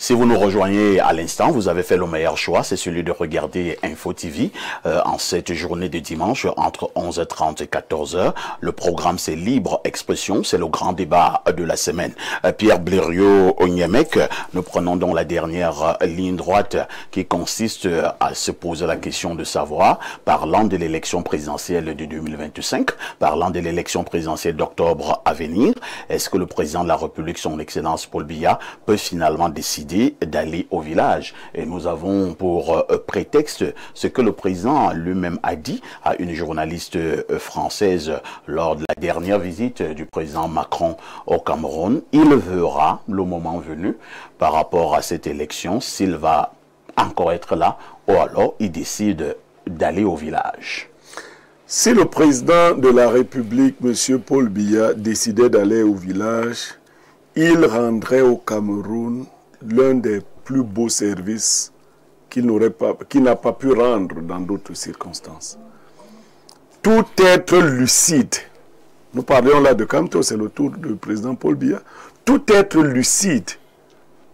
Si vous nous rejoignez à l'instant, vous avez fait le meilleur choix, c'est celui de regarder Info TV en cette journée de dimanche entre 11h30 et 14h. Le programme, c'est Libre Expression, c'est le grand débat de la semaine. Pierre Blériot-Onyemec, nous prenons donc la dernière ligne droite qui consiste à se poser la question de savoir, parlant de l'élection présidentielle de 2025, parlant de l'élection présidentielle d'octobre à venir, est-ce que le président de la République, son Excellence Paul Biya, peut finalement décider d'aller au village? Et nous avons pour prétexte ce que le président lui-même a dit à une journaliste française lors de la dernière visite du président Macron au Cameroun. Il verra le moment venu par rapport à cette élection s'il va encore être là ou alors il décide d'aller au village. Si le président de la République, M. Paul Biya, décidait d'aller au village, il rendrait au Cameroun l'un des plus beaux services qu'il n'a pas pu rendre dans d'autres circonstances. Tout être lucide, nous parlions là de Camto, c'est le tour du président Paul Biya, tout être lucide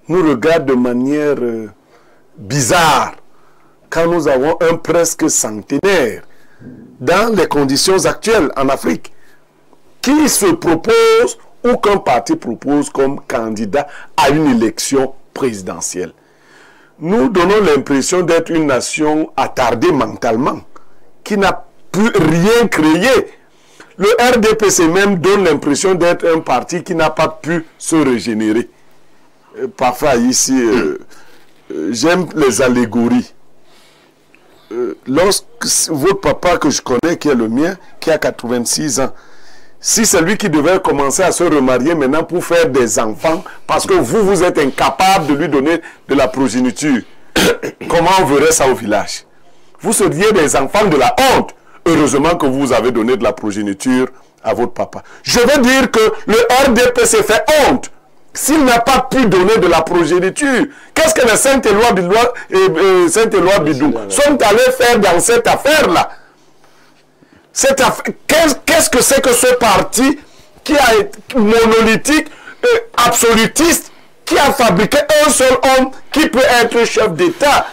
nous regarde de manière bizarre quand nous avons un presque centenaire dans les conditions actuelles en Afrique qui se propose ou qu'un parti propose comme candidat à une élection présidentielle. Nous donnons l'impression d'être une nation attardée mentalement, qui n'a pu rien créer. Le RDPC même donne l'impression d'être un parti qui n'a pas pu se régénérer. Parfois ici, j'aime les allégories. Lorsque votre papa que je connais, qui est le mien, qui a 86 ans, si c'est lui qui devait commencer à se remarier maintenant pour faire des enfants, parce que vous êtes incapable de lui donner de la progéniture, comment on verrait ça au village? Vous seriez des enfants de la honte. Heureusement que vous avez donné de la progéniture à votre papa. Je veux dire que le RDPC fait honte. S'il n'a pas pu donner de la progéniture, qu'est-ce que les Saint-Éloi Bidou sont allés faire dans cette affaire-là? Qu'est-ce que c'est que ce parti qui a été monolithique, absolutiste, qui a fabriqué un seul homme qui peut être chef d'État?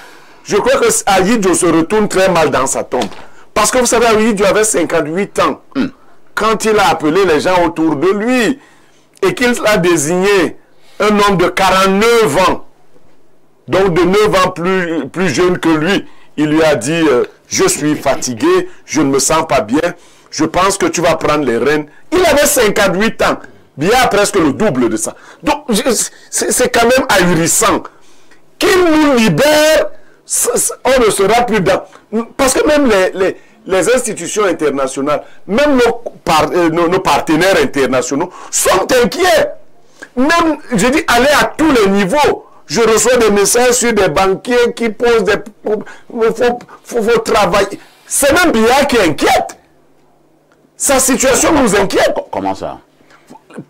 Je crois que Ahidjo se retourne très mal dans sa tombe. Parce que vous savez, Ahidjo avait 58 ans quand il a appelé les gens autour de lui et qu'il a désigné un homme de 49 ans, donc de 9 ans plus jeune que lui. Il lui a dit, je suis fatigué, je ne me sens pas bien, je pense que tu vas prendre les rênes. Il avait 58 ans, bien presque le double de ça. Donc, c'est quand même ahurissant. Qu'il nous libère, on ne sera plus dans... Parce que même les institutions internationales, même nos partenaires internationaux sont inquiets. Même, je dis, aller à tous les niveaux. Je reçois des messages sur des banquiers qui posent des... faut travailler. C'est même Biya qui inquiète. Sa situation nous inquiète. Comment ça?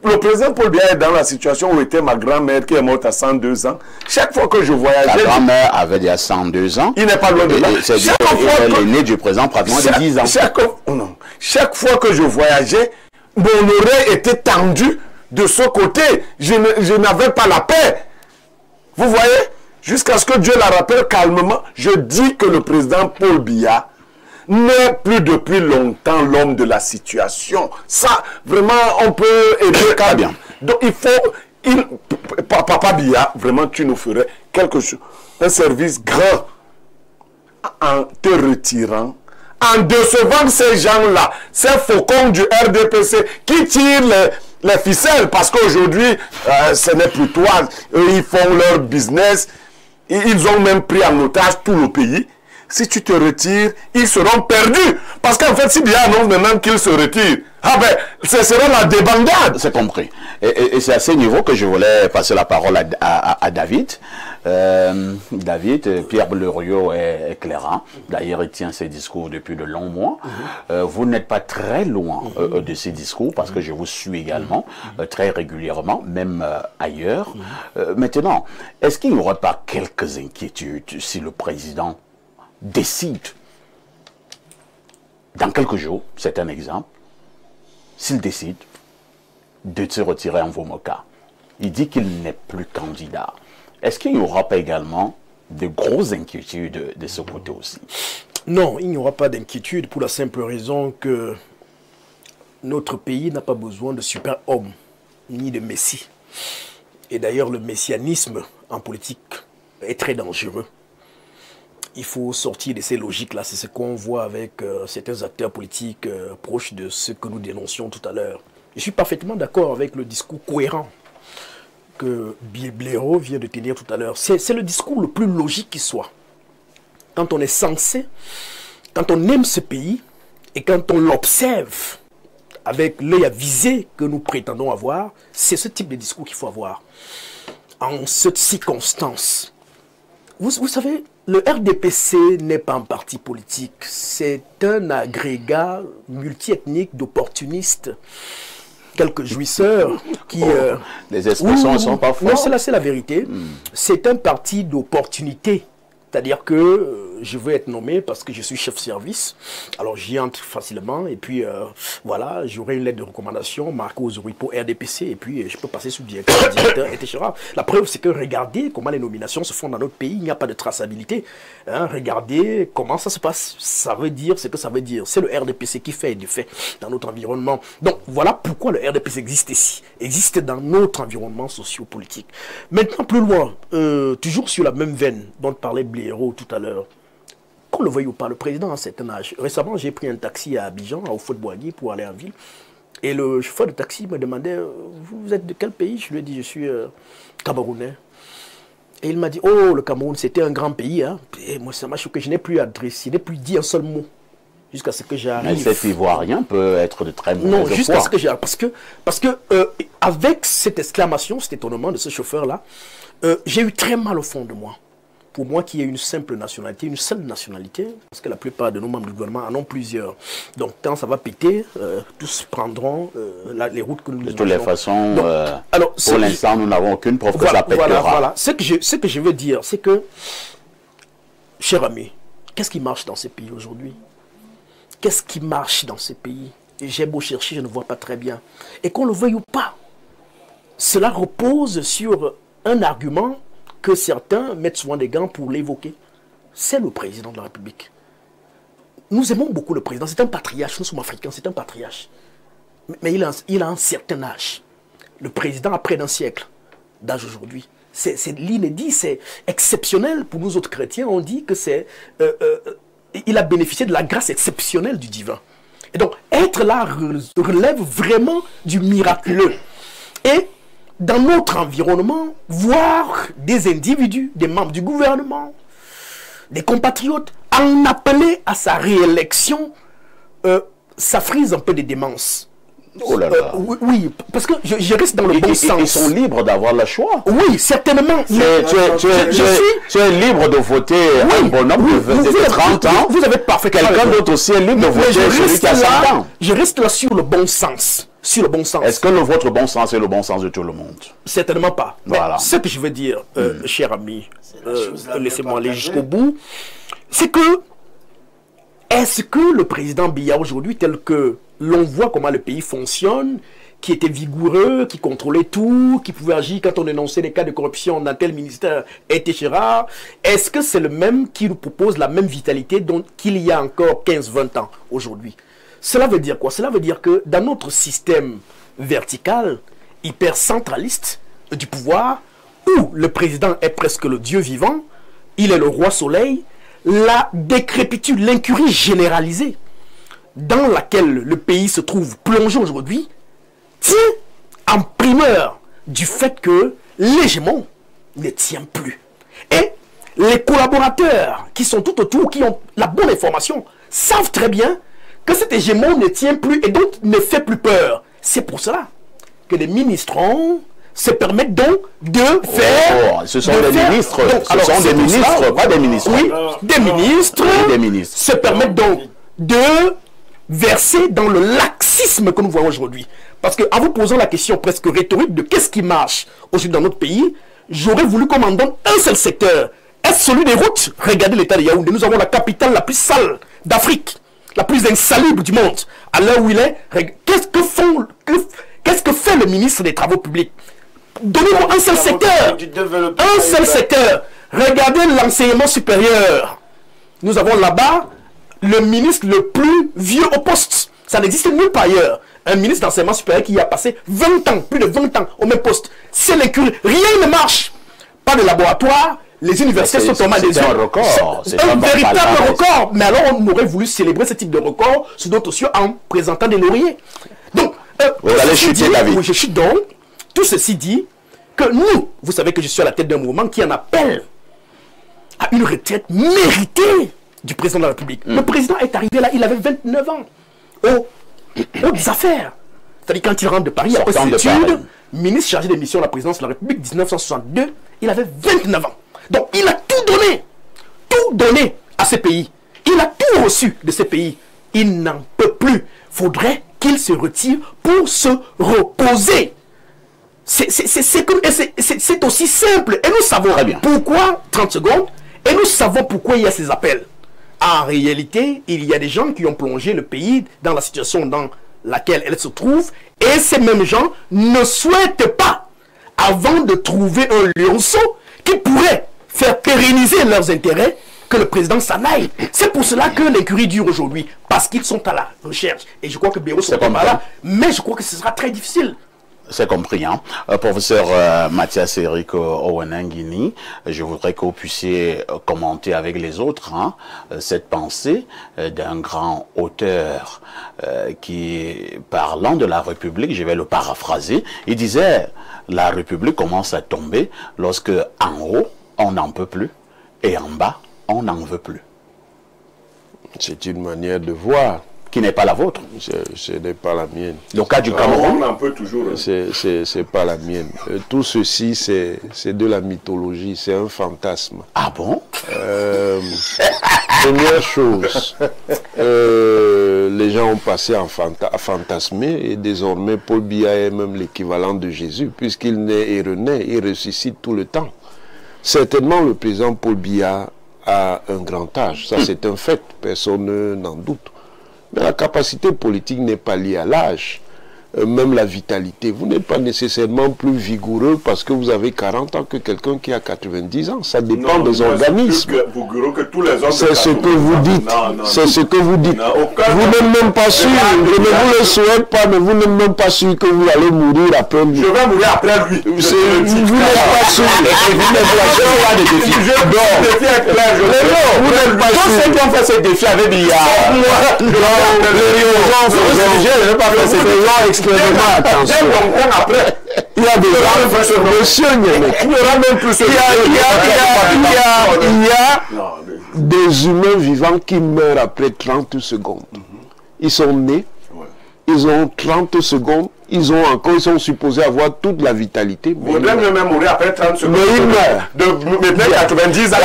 Le président Paul Biya est dans la situation où était ma grand-mère qui est morte à 102 ans. Chaque fois que je voyageais... Ta grand-mère avait déjà 102 ans. Il n'est pas loin de là. Elle est née du président pratiquement de 10 ans. Chaque fois que je voyageais, mon oreille était tendue de ce côté. Je n'avais pas la paix. Vous voyez? Jusqu'à ce que Dieu la rappelle calmement, je dis que le président Paul Biya n'est plus depuis longtemps l'homme de la situation. Ça, vraiment, on peut aider quand bien. Donc, il faut... Papa Biya, vraiment, tu nous ferais quelque chose, un service grand en te retirant, en décevant ces gens-là, ces faucons du RDPC qui tirent les ficelles, parce qu'aujourd'hui, ce n'est plus toi. Eux, ils font leur business. Ils ont même pris en otage tout le pays. Si tu te retires, ils seront perdus. Parce qu'en fait, si Biya annonce maintenant qu'il se retire, ah ben, ce sera la débandade. C'est compris. Et c'est à ce niveau que je voulais passer la parole à David. David, Pierre Blériot est éclairant. D'ailleurs, il tient ses discours depuis de longs mois. Vous n'êtes pas très loin de ces discours parce que je vous suis également très régulièrement, même ailleurs. Maintenant, est-ce qu'il n'y aurait pas quelques inquiétudes si le président décide, dans quelques jours, c'est un exemple, s'il décide de se retirer en Vomoka, il dit qu'il n'est plus candidat. Est-ce qu'il n'y aura pas également de grosses inquiétudes de ce côté aussi? Non, il n'y aura pas d'inquiétude pour la simple raison que notre pays n'a pas besoin de super-hommes ni de messie. Et d'ailleurs, le messianisme en politique est très dangereux. Il faut sortir de ces logiques-là. C'est ce qu'on voit avec certains acteurs politiques proches de ce que nous dénoncions tout à l'heure. Je suis parfaitement d'accord avec le discours cohérent que Blaireau vient de tenir tout à l'heure. C'est le discours le plus logique qui soit. Quand on est censé, quand on aime ce pays et quand on l'observe avec l'œil avisé que nous prétendons avoir, c'est ce type de discours qu'il faut avoir. En cette circonstance, vous savez, le RDPC n'est pas un parti politique, c'est un agrégat multiethnique d'opportunistes, quelques jouisseurs qui... les expressions ne sont pas fortes. Non, c'est la vérité. C'est un parti d'opportunité. C'est-à-dire que je veux être nommé parce que je suis chef service. Alors j'y entre facilement et puis voilà, j'aurai une lettre de recommandation marquée aux oripeaux RDPC et puis je peux passer sous directeur, etc. La preuve c'est que regardez comment les nominations se font dans notre pays, il n'y a pas de traçabilité. Hein, regardez comment ça se passe. Ça veut dire ce que ça veut dire. C'est le RDPC qui fait du fait dans notre environnement. Donc voilà pourquoi le RDPC existe ici, existe dans notre environnement socio-politique. Maintenant plus loin, toujours sur la même veine dont parlait Blaireau tout à l'heure. Qu'on le veuille ou pas, le président a un certain âge. Récemment, j'ai pris un taxi à Abidjan, au Fort-de-Boigny, pour aller en ville. Et le chauffeur de taxi me demandait « Vous êtes de quel pays ?» Je lui ai dit « Je suis Camerounais. » Et il m'a dit « Oh, le Cameroun, c'était un grand pays. Hein. » Et moi, ça m'a choqué. Je n'ai plus adressé, je n'ai plus dit un seul mot. Jusqu'à ce que j'arrive. Mais cet Ivoirien peut être de très mauvais Non, jusqu'à ce que j'arrive. Parce que avec cette exclamation, cet étonnement de ce chauffeur-là, j'ai eu très mal au fond de moi. Pour moi, qui est une simple nationalité, une seule nationalité, parce que la plupart de nos membres du gouvernement en ont plusieurs. Donc, quand ça va péter, tous prendront les routes que nous de toutes les façons, donc, alors, pour l'instant, nous n'avons aucune preuve que ça pètera. Voilà. Ce que je veux dire, c'est que, cher ami, qu'est-ce qui marche dans ces pays aujourd'hui? Qu'est-ce qui marche dans ces pays? J'ai beau chercher, je ne vois pas très bien. Et qu'on le veuille ou pas, cela repose sur un argument que certains mettent souvent des gants pour l'évoquer. C'est le président de la République. Nous aimons beaucoup le président. C'est un patriarche. Nous sommes africains, c'est un patriarche. Mais il a un certain âge. Le président a près d'un siècle d'âge aujourd'hui. C'est l'inédit, c'est exceptionnel. Pour nous autres chrétiens, on dit que c'est... il a bénéficié de la grâce exceptionnelle du divin. Et donc, être là relève vraiment du miraculeux. Et dans notre environnement, voir des individus, des membres du gouvernement, des compatriotes, en appeler à sa réélection, ça frise un peu de démence. Oh là là. Oui, parce que je reste dans le bon sens. Ils sont libres d'avoir le choix. Oui, certainement. Tu es libre de voter un bonhomme de 30 ans. Vous avez parfaitement quelqu'un d'autre aussi est libre de voter celui qui a 100 ans. Je reste là sur le bon sens. Sur le bon sens. Est-ce que votre bon sens est le bon sens de tout le monde? Certainement pas. Voilà. Ce que je veux dire, cher ami, laissez-moi aller jusqu'au bout, c'est que est-ce que le président Biya aujourd'hui, tel que l'on voit comment le pays fonctionne, qui était vigoureux, qui contrôlait tout, qui pouvait agir quand on énonçait des cas de corruption dans tel ministère, etc. Est-ce que c'est le même qui nous propose la même vitalité qu'il y a encore 15-20 ans aujourd'hui? Cela veut dire quoi? Cela veut dire que dans notre système vertical, hyper centraliste du pouvoir, où le président est presque le Dieu vivant, il est le roi soleil, la décrépitude, l'incurie généralisée dans laquelle le pays se trouve plongé aujourd'hui, tient en primeur du fait que l'hégémon ne tient plus. Et les collaborateurs qui sont tout autour, qui ont la bonne information, savent très bien que cet hégémon ne tient plus et donc ne fait plus peur. C'est pour cela que les ministrons se permettent donc de faire... ce sont des ministres, ce sont des ministres, pas des ministres. Oui, des ministres se permettent donc de verser dans le laxisme que nous voyons aujourd'hui. Parce qu'en vous posant la question presque rhétorique de qu'est-ce qui marche aujourd'hui dans notre pays, j'aurais voulu qu'on m'en donne un seul secteur. Est-ce celui des routes? Regardez l'état de Yaoundé. Nous avons la capitale la plus sale d'Afrique, la plus insalubre du monde. À l'heure où il est, qu'est-ce que fait le ministre des Travaux publics? Donnez-moi un seul secteur. Un seul secteur. Regardez l'enseignement supérieur. Nous avons là-bas le ministre le plus vieux au poste. Ça n'existe nulle part ailleurs. Un ministre d'enseignement supérieur qui a passé 20 ans, plus de 20 ans au même poste. C'est l'incurie. Rien ne marche. Pas de laboratoire. Les universités sont tombées des yeux. C'est un record. C'est un véritable record. Mais alors, on aurait voulu célébrer ce type de record sur d'autres cieux en présentant des lauriers. Donc, vous allez chuter, David. Oui, je chute donc. Tout ceci dit que nous, vous savez que je suis à la tête d'un mouvement qui en appelle à une retraite méritée du président de la République. Le président est arrivé là, il avait 29 ans. Aux affaires. C'est-à-dire quand il rentre de Paris, après ses études, ministre chargé des missions de la présidence de la République, 1962, il avait 29 ans. Donc il a tout donné à ce pays. Il a tout reçu de ce pays. Il n'en peut plus. Faudrait qu'il se retire pour se reposer. C'est aussi simple. Et nous savons pourquoi, 30 secondes, et nous savons pourquoi il y a ces appels. En réalité, il y a des gens qui ont plongé le pays dans la situation dans laquelle elle se trouve, et ces mêmes gens ne souhaitent pas, avant de trouver un lionceau qui pourrait faire pérenniser leurs intérêts, que le président s'en aille. C'est pour cela que l'incurie dure aujourd'hui, parce qu'ils sont à la recherche. Et je crois que Béraud sont pas là, mais je crois que ce sera très difficile. C'est compris, hein. Professeur Mathias Eric Owenangini, je voudrais que vous puissiez commenter avec les autres cette pensée d'un grand auteur qui, parlant de la République, je vais le paraphraser, il disait « La République commence à tomber lorsque en haut, on n'en peut plus, et en bas, on n'en veut plus. » C'est une manière de voir. Qui n'est pas la vôtre. Ce n'est pas la mienne. Le cas du Cameroun. On en peut toujours. C'est pas la mienne. Tout ceci, c'est de la mythologie, c'est un fantasme. Ah bon? Première chose, les gens ont passé à fantasmer, et désormais Paul Biya est même l'équivalent de Jésus, puisqu'il naît et renaît, il ressuscite tout le temps. Certainement, le président Paul Biya a un grand âge, ça c'est un fait, personne n'en doute. Mais la capacité politique n'est pas liée à l'âge, même la vitalité. Vous n'êtes pas nécessairement plus vigoureux parce que vous avez 40 ans que quelqu'un qui a 90 ans. Ça dépend des organismes. C'est ce que vous dites. C'est ce que vous dites. Vous n'êtes même pas sûr, je ne vous le souhaite pas, mais vous n'êtes même pas sûr que vous allez mourir après lui. Je vais mourir après lui. Vous n'êtes pas sûr. Vous n'êtes pas sûr. Vous n'êtes pas sûr. Tous ceux qui ont fait ce défi avec Billard. Je n'ai pas fait ces gens extrêmement attention. Il y a des gens, monsieur Niamek, il y a des humains vivants qui meurent après 30 secondes. Ils sont nés, ils ont 30 secondes, ils sont supposés avoir toute la vitalité. Vous devez même mourir après 30 secondes. Mais ils meurent. De 90 ans,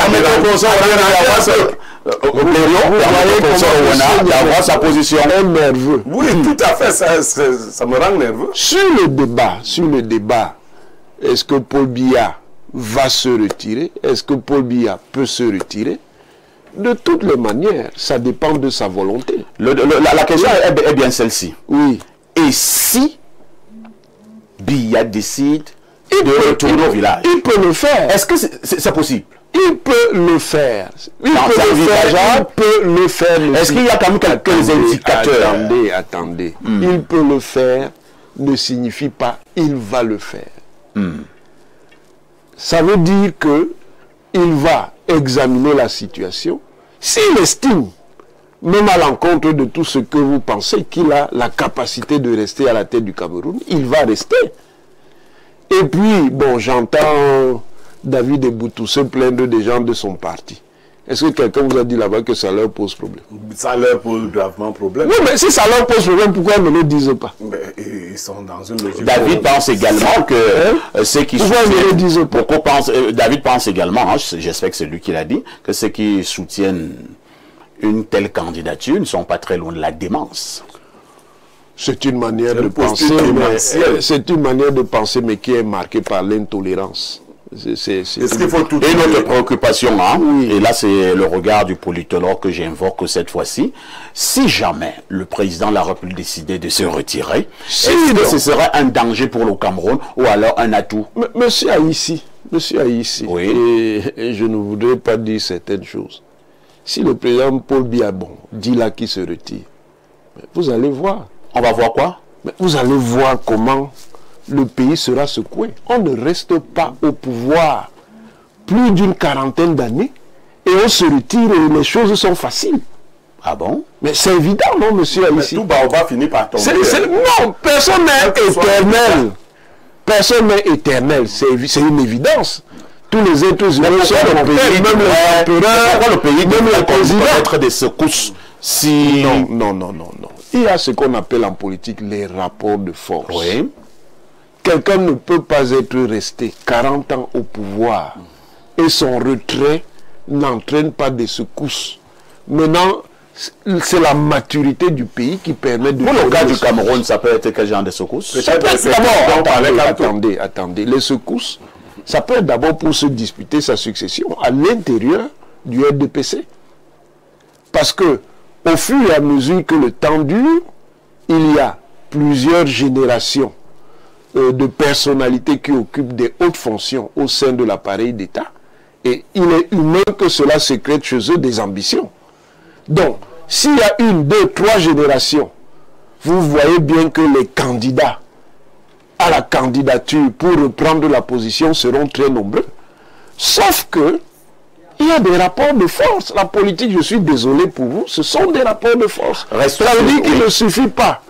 d'avoir sa position. Nerveux. Oui, tout à fait, ça me rend nerveux. Sur le débat, est-ce que Paul Biya va se retirer? Est-ce que Paul Biya peut se retirer? De toutes les manières, ça dépend de sa volonté. La question est bien celle-ci. Oui. Et si Biya décide de retourner au village? Il peut le faire. Est-ce que c'est possible? Il peut le faire. Il peut le faire. Est-ce qu'il y a quand même quelques indicateurs? Attendez. Il peut le faire ne signifie pas il va le faire. Ça veut dire que il va examiner la situation. S'il estime, même à l'encontre de tout ce que vous pensez, qu'il a la capacité de rester à la tête du Cameroun, il va rester. Et puis, bon, j'entends David Eboutou se plaindre des gens de son parti. Est-ce que quelqu'un vous a dit là-bas que ça leur pose problème? Ça leur pose gravement problème. Oui, mais si ça leur pose problème, pourquoi ils ne le disent pas? Mais ils sont dans une logique. David pense également que ceux qui soutiennent... David pense également, j'espère que c'est lui qui l'a dit, que ceux qui soutiennent une telle candidature ne sont pas très loin de la démence. C'est une manière de penser, mais c'est une manière de penser, mais qui est marquée par l'intolérance. Est-ce qu'il faut tout... Et notre préoccupation, hein, Oui. et là c'est le regard du politologue que j'invoque cette fois-ci, si jamais le président de la République décidait de se retirer, est-ce que ce serait un danger pour le Cameroun ou alors un atout? Monsieur Haïssi, Oui. et je ne voudrais pas dire certaines choses. Si le président Paul Biya dit là qu'il se retire, vous allez voir. On va voir quoi? Mais vous allez voir comment le pays sera secoué. On ne reste pas au pouvoir plus d'une quarantaine d'années et on se retire et les choses sont faciles. Ah bon? Mais c'est évident, non, monsieur Haïssi? Tout baobab finit par tomber. Non, personne n'est éternel. Personne n'est éternel, c'est une évidence. Tous les êtres humains sont le pays, même les empereurs, le pays, même les présidents. Être des secousses si... Non. Il y a ce qu'on appelle en politique les rapports de force. Oui. Quelqu'un ne peut pas être resté 40 ans au pouvoir et son retrait n'entraîne pas des secousses. Maintenant, c'est la maturité du pays qui permet de... Pour le cas du Cameroun, ça peut être quel genre de secousses? Ça peut être d'abord, attendez. Les secousses, ça peut être d'abord pour se disputer sa succession à l'intérieur du RDPC. Parce que, au fur et à mesure que le temps dure, il y a plusieurs générations de personnalités qui occupent des hautes fonctions au sein de l'appareil d'État. Et il est humain que cela sécrète chez eux des ambitions. Donc, s'il y a 1, 2, 3 générations, vous voyez bien que les candidats à la candidature pour reprendre la position seront très nombreux. Sauf que il y a des rapports de force. La politique, je suis désolé pour vous, ce sont des rapports de force. Ça veut dire qu'il ne suffit pas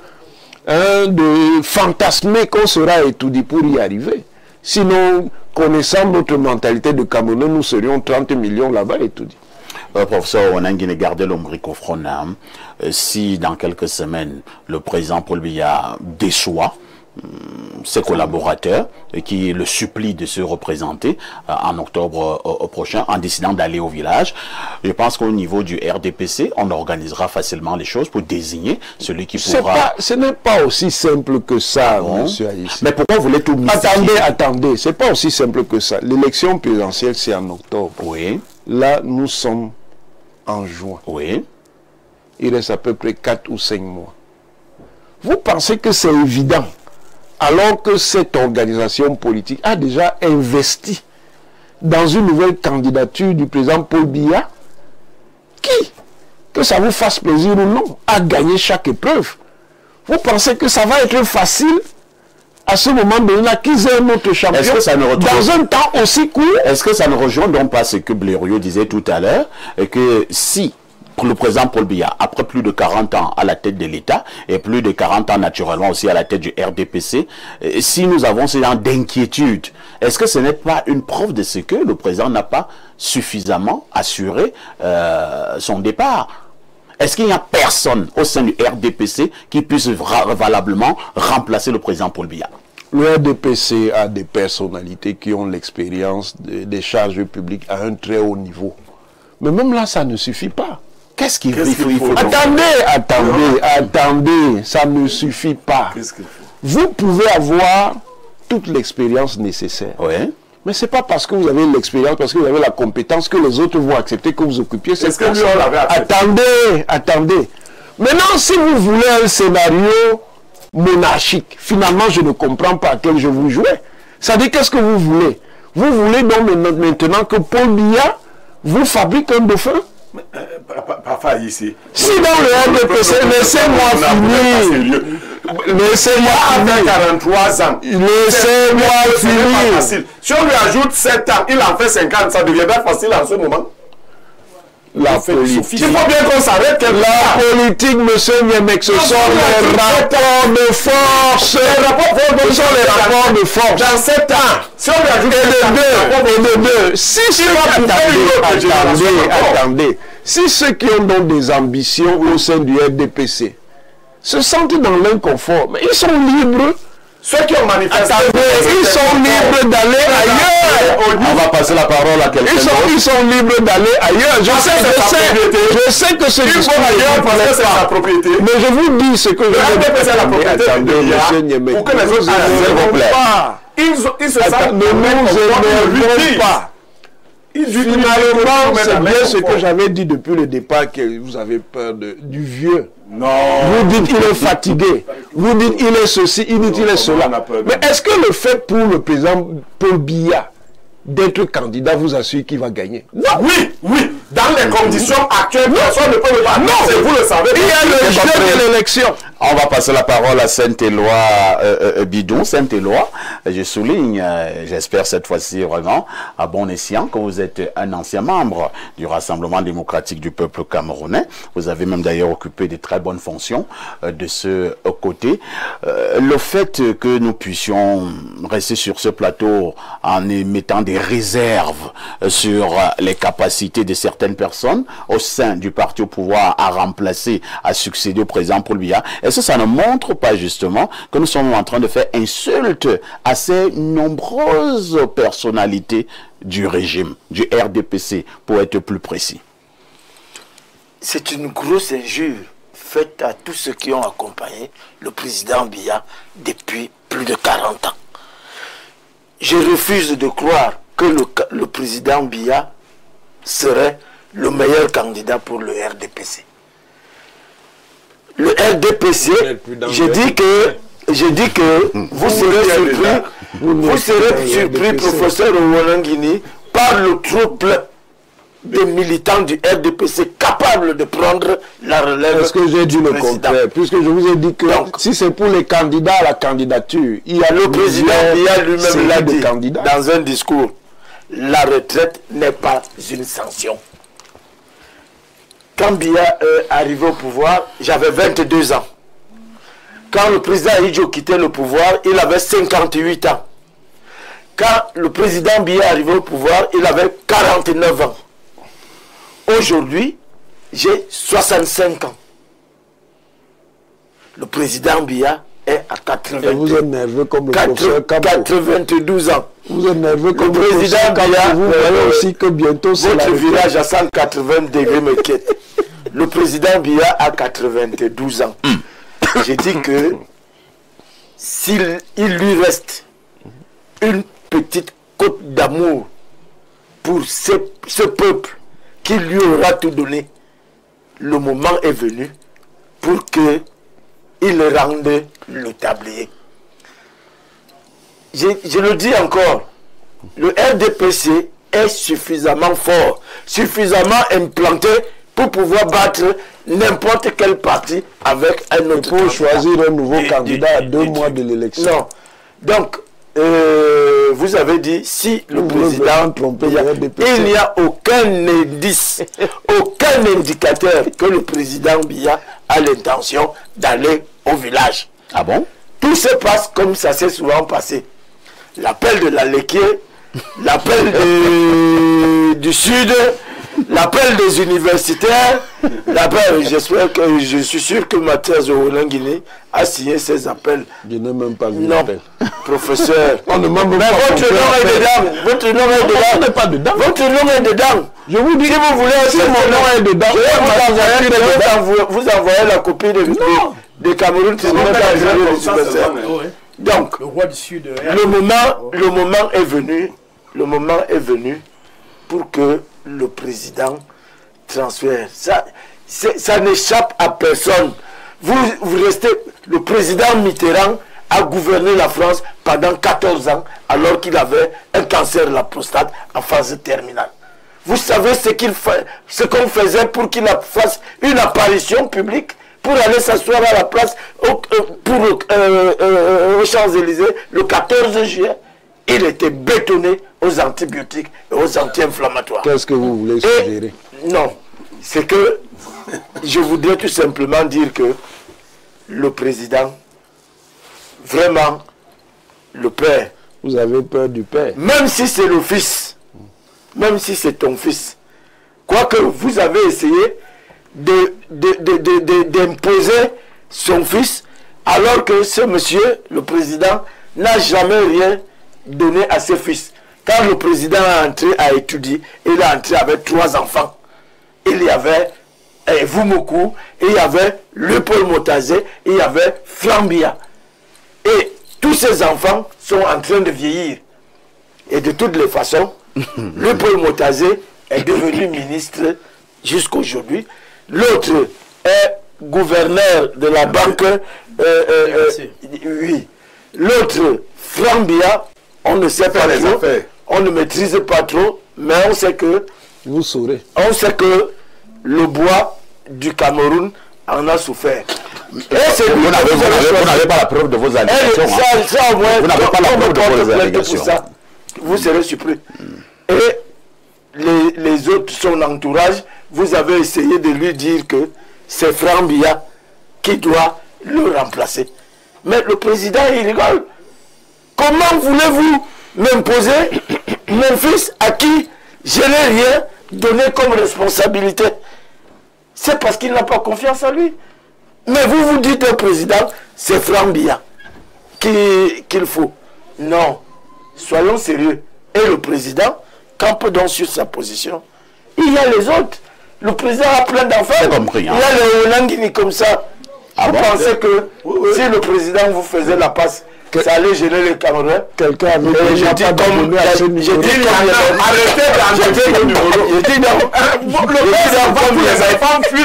de fantasmer qu'on sera étourdi pour y arriver. Sinon, connaissant notre mentalité de Camerounais, nous serions 30 millions là-bas étourdis. Professeur Onangine, gardez l'ombrique au front. Si dans quelques semaines, le président Paul Biya déçoit ses collaborateurs et qui le supplient de se représenter en octobre prochain en décidant d'aller au village, je pense qu'au niveau du RDPC, on organisera facilement les choses pour désigner celui qui pourra... Ce n'est pas aussi simple que ça, monsieur Haïssi. Mais pourquoi vous voulez tout mystifier? Attendez, c'est pas aussi simple que ça. L'élection présidentielle, c'est en octobre. Oui. Là, nous sommes en juin. Oui. Il reste à peu près 4 ou 5 mois. Vous pensez que c'est évident, alors que cette organisation politique a déjà investi dans une nouvelle candidature du président Paul Biya, qui, que ça vous fasse plaisir ou non, a gagné chaque épreuve. Vous pensez que ça va être facile à ce moment donné qu'ils aient un autre champion dans un temps aussi court? Est-ce que ça ne rejoint donc pas ce que Blériot disait tout à l'heure, et que si le président Paul Biya, après plus de 40 ans à la tête de l'État, et plus de 40 ans naturellement aussi à la tête du RDPC, si nous avons ce genre d'inquiétude, est-ce que ce n'est pas une preuve de ce que le président n'a pas suffisamment assuré son départ? Est-ce qu'il n'y a personne au sein du RDPC qui puisse valablement remplacer le président Paul Biya? Le RDPC a des personnalités qui ont l'expérience des charges publiques à un très haut niveau. Mais même là, ça ne suffit pas. Qu'est-ce qu'il faut? Attendez, ça ne suffit pas. Vous pouvez avoir toute l'expérience nécessaire. Oui. Mais ce n'est pas parce que vous avez l'expérience, parce que vous avez la compétence que les autres vont accepter que vous occupiez cette place. Attendez. Maintenant, si vous voulez un scénario monarchique, finalement, je ne comprends pas à quel jeu vous jouez. Ça dit, qu'est-ce que vous voulez? Vous voulez donc maintenant que Paul Biya vous fabrique un dauphin? Papa ici. Si dans le RDPC, laissez-moi finir. Laissez-moi avec 43 ans. Laissez-moi finir. Si on lui ajoute 7 ans, il en fait 50, ça deviendra facile en ce moment. La politique. Il faut bien qu'on s'arrête. La politique, monsieur Niemek, ce sont les rapports de force. Ce sont les rapports de force. Dans 7 ans, si on lui ajoute et de deux. Si attendez. Si ceux qui ont donc des ambitions au sein du RDPC se sentent dans l'inconfort, mais ils sont libres. Ceux qui ont manifesté, ils sont libres d'aller ailleurs. On va passer la parole à quelqu'un d'autre. Ils sont libres d'aller ailleurs. Je sais que ce discours ailleurs parce que c'est sa propriété. Mais je vous dis ce que je veux dire. Pour que les autres ils se sentent... Ne nous énervons pas. Finalement, c'est bien ce que j'avais dit depuis le départ, que vous avez peur du vieux. Non. Vous dites il est fatigué. Vous dites il est ceci, il dit il est cela. Mais est-ce que le fait pour le président Paul Biya d'être candidat vous assure qu'il va gagner? Non. Oui, oui. Dans les conditions actuelles, personne ne peut le voir. Non, vous le savez. Il y a le jeu de l'élection. On va passer la parole à Saint-Éloi Bidon. Saint-Éloi, je souligne, j'espère cette fois-ci vraiment, à bon escient, que vous êtes un ancien membre du Rassemblement démocratique du peuple camerounais. Vous avez même d'ailleurs occupé de très bonnes fonctions de ce côté. Le fait que nous puissions rester sur ce plateau en émettant des réserves sur les capacités de certaines personnes au sein du parti au pouvoir à remplacer, à succéder au président Paul Biya, est-ce que ça ne montre pas justement que nous sommes en train de faire insulte à ces nombreuses personnalités du régime, du RDPC, pour être plus précis? C'est une grosse injure faite à tous ceux qui ont accompagné le président Biya depuis plus de 40 ans. Je refuse de croire que le président Biya serait le meilleur candidat pour le RDPC. Le RDPC, je dis que vous serez surpris, professeur Ouolangini, par le trouble de militants du RDPC capables de prendre la relève. Est-ce que j'ai dit le contraire? Puisque je vous ai dit que si c'est pour les candidats à la candidature, il y a le président Biya lui-même l'a dit dans un discours. La retraite n'est pas une sanction. Quand Biya est arrivé au pouvoir, j'avais 22 ans. Quand le président Ahidjo quittait le pouvoir, il avait 58 ans. Quand le président Biya est arrivé au pouvoir, il avait 49 ans. Aujourd'hui, j'ai 65 ans. Le président Biya est à 82. Et vous êtes nerveux comme le professeur Kampo. 92 ans. Vous êtes nerveux comme le président Biya. Vous voyez aussi que bientôt c'est votre village à 180 degrés me quitte. Le président Biya a 92 ans. J'ai dit que s'il lui reste une petite côte d'amour pour ce peuple qui lui aura tout donné, le moment est venu pour qu'il rende le tablier. Je le dis encore, le RDPC est suffisamment fort, suffisamment implanté pour pouvoir battre n'importe quel parti avec un autre pour choisir un nouveau candidat à 2 mois de l'élection. Non. Donc, vous avez dit, si le président il n'y a aucun indice, aucun indicateur que le président Biya a l'intention d'aller au village. Ah bon? Tout se passe comme ça s'est souvent passé. L'appel de la Léquier, l'appel du Sud, l'appel des universitaires, j'espère que je suis sûr que Mathias Ouolangini a signé ces appels. Je n'ai même pas vu l'appel. Professeur. On ne m'a même pas votre nom est dedans. Votre nom est dedans. On n'est pas dedans. Votre nom est dedans. Je vous dis, si vous voulez, si mon nom est dedans, je vais vous envoyer la copie de Cameroun. Donc, le roi du Sud, le moment est venu. Le moment est venu pour que le président transfère. Ça n'échappe à personne. Vous restez... Le président Mitterrand a gouverné la France pendant 14 ans alors qu'il avait un cancer de la prostate en phase terminale. Vous savez ce qu'on faisait pour qu'il fasse une apparition publique, pour aller s'asseoir à la place aux Champs-Élysées le 14 juillet. Il était bétonné aux antibiotiques et aux anti-inflammatoires. Qu'est-ce que vous voulez suggérer? Non, c'est que je voudrais tout simplement dire que le président, vraiment, le père... Vous avez peur du père? Même si c'est le fils, même si c'est ton fils, quoique vous avez essayé d'imposer son fils, alors que ce monsieur, le président, n'a jamais rien donné à ses fils. Quand le président a entré à étudier, il est entré avec 3 enfants. Il y avait Voumokou, il y avait Léopold Motazé, il y avait Flambiya. Et tous ces enfants sont en train de vieillir. Et de toutes les façons, le Paul Motazé est devenu ministre jusqu'aujourd'hui. L'autre est gouverneur de la banque. Oui. L'autre, Franck Biya, on ne sait pas trop, on ne maîtrise pas trop, mais on sait que vous saurez. On sait que le bois du Cameroun en a souffert. Vous n'avez pas la preuve de vos allégations. Vous n'avez pas la preuve de vos allégations. Vous serez surpris. Et les autres, son entourage, vous avez essayé de lui dire que c'est Franck Biya qui doit le remplacer. Mais le président, il rigole. Comment voulez-vous m'imposer mon fils à qui je n'ai rien donné comme responsabilité? C'est parce qu'il n'a pas confiance en lui. Mais vous dites au président, c'est Franck Biya qu'il faut. Non. Soyons sérieux. Et le président campe donc sur sa position. Il y a les autres. Le président a plein d'enfants. Il y a les Onangini comme ça. Vous pensez que si le président vous faisait la passe, ça allait gêner les Camerounais? Quelqu'un a mis le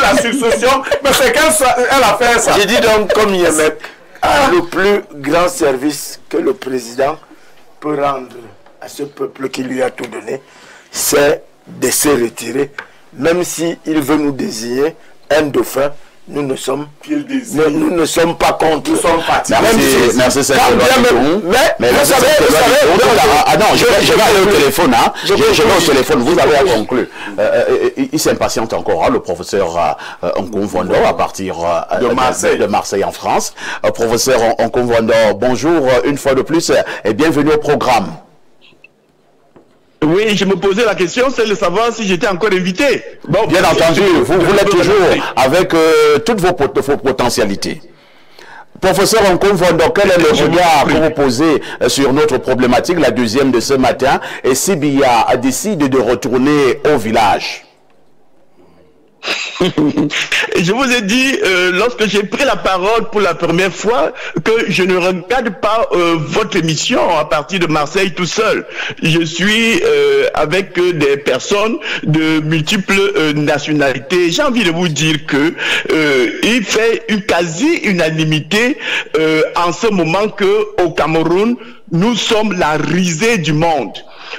la succession, mais c'est qu'elle a fait ça. J'ai dit donc comme Yemek, le plus grand service que le président peut rendre à ce peuple qui lui a tout donné, c'est de se retirer. Même s'il veut nous désigner un dauphin, nous ne sommes pas contre. Nous sommes partis. Merci, c'est mais vous savez, non, je vais aller au téléphone. Je vais au téléphone, vous avez à conclure. Il s'impatiente encore, le professeur Nkonvondo, à partir de Marseille en France. Professeur Nkonvondo, bonjour une fois de plus et bienvenue au programme. Oui, je me posais la question, c'est de savoir si j'étais encore invité. Bon, bien entendu, vous l'êtes toujours avec toutes vos potentialités. Professeur Nkonvondo, quel est le regard que vous posez sur notre problématique, la deuxième de ce matin, et si Biya décide de retourner au village? Je vous ai dit, lorsque j'ai pris la parole pour la première fois, que je ne regarde pas votre émission à partir de Marseille tout seul. Je suis avec des personnes de multiples nationalités. J'ai envie de vous dire que il fait une quasi-unanimité en ce moment que au Cameroun, nous sommes la risée du monde.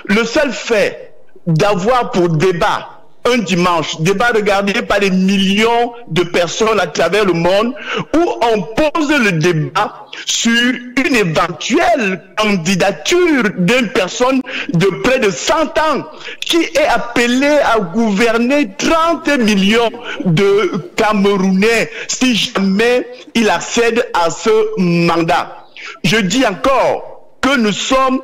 Le seul fait d'avoir pour débat un dimanche, débat regardé par des millions de personnes à travers le monde, où on pose le débat sur une éventuelle candidature d'une personne de près de 100 ans qui est appelée à gouverner 30 millions de Camerounais si jamais il accède à ce mandat. Je dis encore que nous sommes,